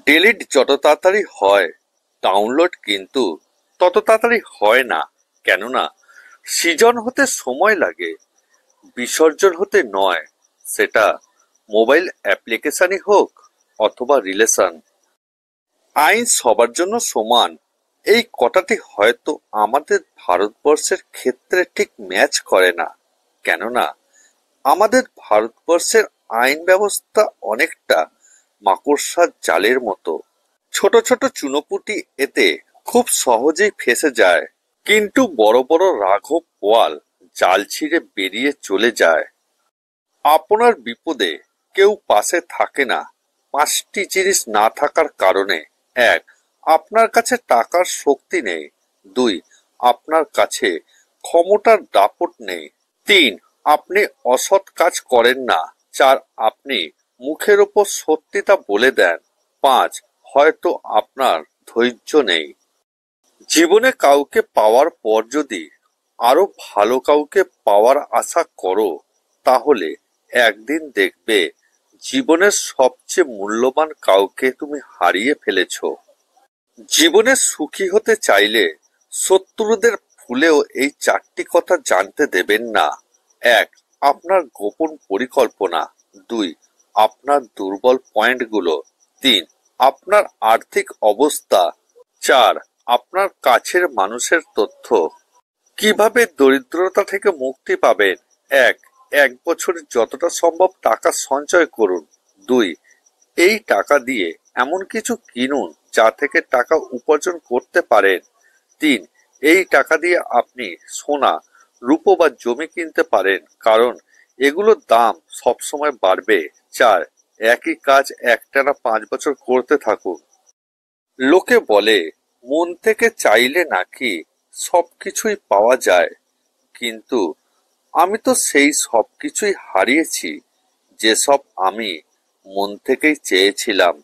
Delete যত তাড়াতাড়ি হয়, ডাউনলোড কিন্তু তত তাড়াতাড়ি হয় না। কেননা সৃজন হতে সময় লাগে, বিসর্জন হতে নয়। সেটা মোবাইল অ্যাপ্লিকেশনই হোক অথবা রিলেশন। আইন সবার জন্য সমান, এই কথাটি হয়তো আমাদের ভারতবর্ষের ক্ষেত্রে ঠিক ম্যাচ করে না। কেননা আমাদের ভারতবর্ষের আইন ব্যবস্থা অনেকটা মাকড়সার জালের মতো। ছোট ছোট চুনোপুঁটি এতে খুব সহজেই ফেঁসে যায়, কিন্তু বড় বড় রাঘব বোয়াল জাল ছিঁড়ে বেরিয়ে চলে যায়। আপনার বিপদে কেউ পাশে থাকে না পাঁচটি জিনিস না থাকার কারণে: এক, আপনার কাছে টাকার শক্তি নেই। দুই, আপনার কাছে ক্ষমতার দাপট নেই। তিন, আপনি অসৎ কাজ করেন না। চার, আপনি মুখের ওপর সত্যিটা বলে দেন। পাঁচ, হয়তো আপনার ধৈর্য নেই। জীবনে কাউকে পাওয়ার পর যদি আরো ভালো কাউকে পাওয়ার আশা করো, তাহলে একদিন দেখবে জীবনের সবচেয়ে মূল্যবান কাউকে তুমি হারিয়ে ফেলেছো। জীবনে সুখী হতে চাইলে শত্রুদের ভুলেও এই চারটি কথা জানতে দেবেন না। এক, আপনার গোপন পরিকল্পনা। দুই, আপনার দুর্বল পয়েন্টগুলো। তিন, আপনার আর্থিক অবস্থা। চার, আপনার কাছের মানুষের তথ্য। কিভাবে দরিদ্রতা থেকে মুক্তি পাবেন? এক, এক বছরে যতটা সম্ভব টাকা সঞ্চয় করুন। দুই, এই টাকা দিয়ে এমন কিছু কিনুন যা থেকে টাকা উপার্জন করতে পারেন। তিন, এই টাকা দিয়ে আপনি সোনা, রূপো বা জমি কিনতে পারেন, কারণ এগুলোর দাম সবসময় বাড়বে। চার, একই কাজ একটানা 5 বছর করতে থাকুন। লোকে বলে মন থেকে চাইলে নাকি সবকিছুই পাওয়া যায়, কিন্তু আমি তো সেই সবকিছুই হারিয়েছি যেসব আমি মন থেকেই চেয়েছিলাম।